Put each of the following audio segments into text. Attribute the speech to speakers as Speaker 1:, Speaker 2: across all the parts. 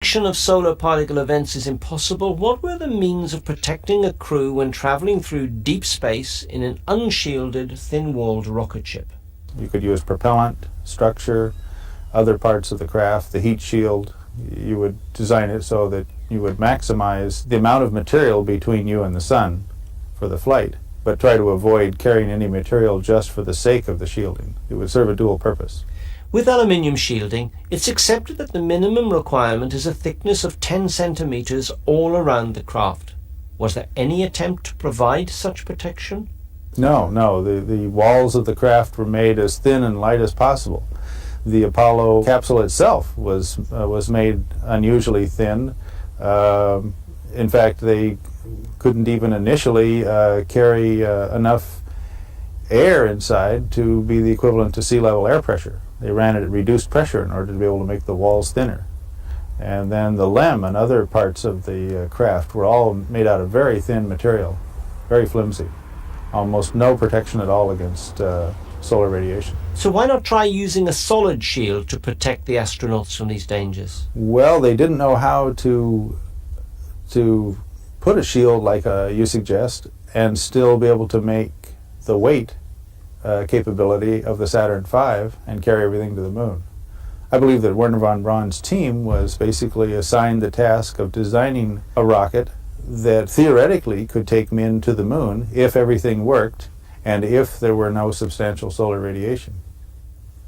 Speaker 1: prediction of solar particle events is impossible, what were the means of protecting a crew when travelling through deep space in an unshielded, thin-walled rocket ship?
Speaker 2: You could use propellant, structure, other parts of the craft, the heat shield. You would design it so that you would maximize the amount of material between you and the sun for the flight, but try to avoid carrying any material just for the sake of the shielding. It would serve a dual purpose.
Speaker 1: With aluminium shielding, it's accepted that the minimum requirement is a thickness of 10 centimetres all around the craft. Was there any attempt to provide such protection?
Speaker 2: No. The walls of the craft were made as thin and light as possible. The Apollo capsule itself was made unusually thin. In fact, they couldn't even initially carry enough air inside to be the equivalent to sea level air pressure. They ran it at reduced pressure in order to be able to make the walls thinner. And then the LEM and other parts of the craft were all made out of very thin material, very flimsy. Almost no protection at all against solar radiation.
Speaker 1: So why not try using a solid shield to protect the astronauts from these dangers?
Speaker 2: Well, they didn't know how to put a shield like you suggest and still be able to make the weight capability of the Saturn V and carry everything to the moon. I believe that Wernher von Braun's team was basically assigned the task of designing a rocket that theoretically could take men to the moon if everything worked and if there were no substantial solar radiation.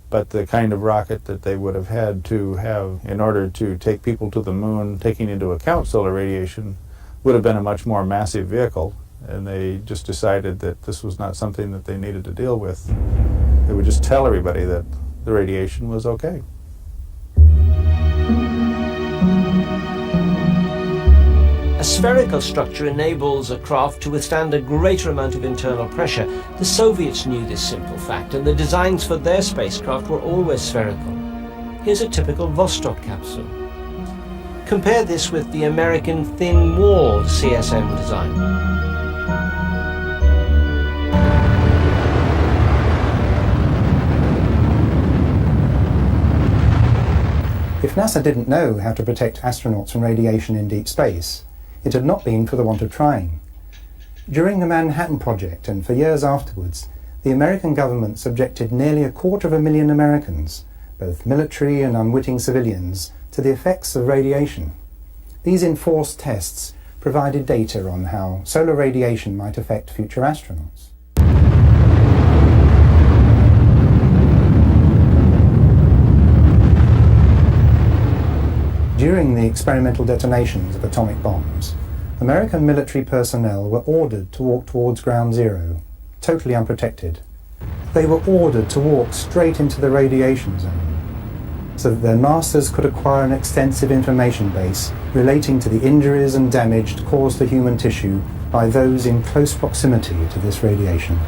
Speaker 2: But the kind of rocket that they would have had to have in order to take people to the moon, taking into account solar radiation, would have been a much more massive vehicle, and they just decided that this was not something that they needed to deal with. They would just tell everybody that the radiation was okay.
Speaker 1: A spherical structure enables a craft to withstand a greater amount of internal pressure. The Soviets knew this simple fact, and the designs for their spacecraft were always spherical. Here's a typical Vostok capsule. Compare this with the American thin-walled CSM design.
Speaker 3: If NASA didn't know how to protect astronauts from radiation in deep space, it had not been for the want of trying. During the Manhattan Project and for years afterwards, the American government subjected nearly 250,000 Americans, both military and unwitting civilians, to the effects of radiation. These enforced tests provided data on how solar radiation might affect future astronauts. During the experimental detonations of atomic bombs, American military personnel were ordered to walk towards ground zero, totally unprotected. They were ordered to walk straight into the radiation zone, so that their masters could acquire an extensive information base relating to the injuries and damage caused to human tissue by those in close proximity to this radiation.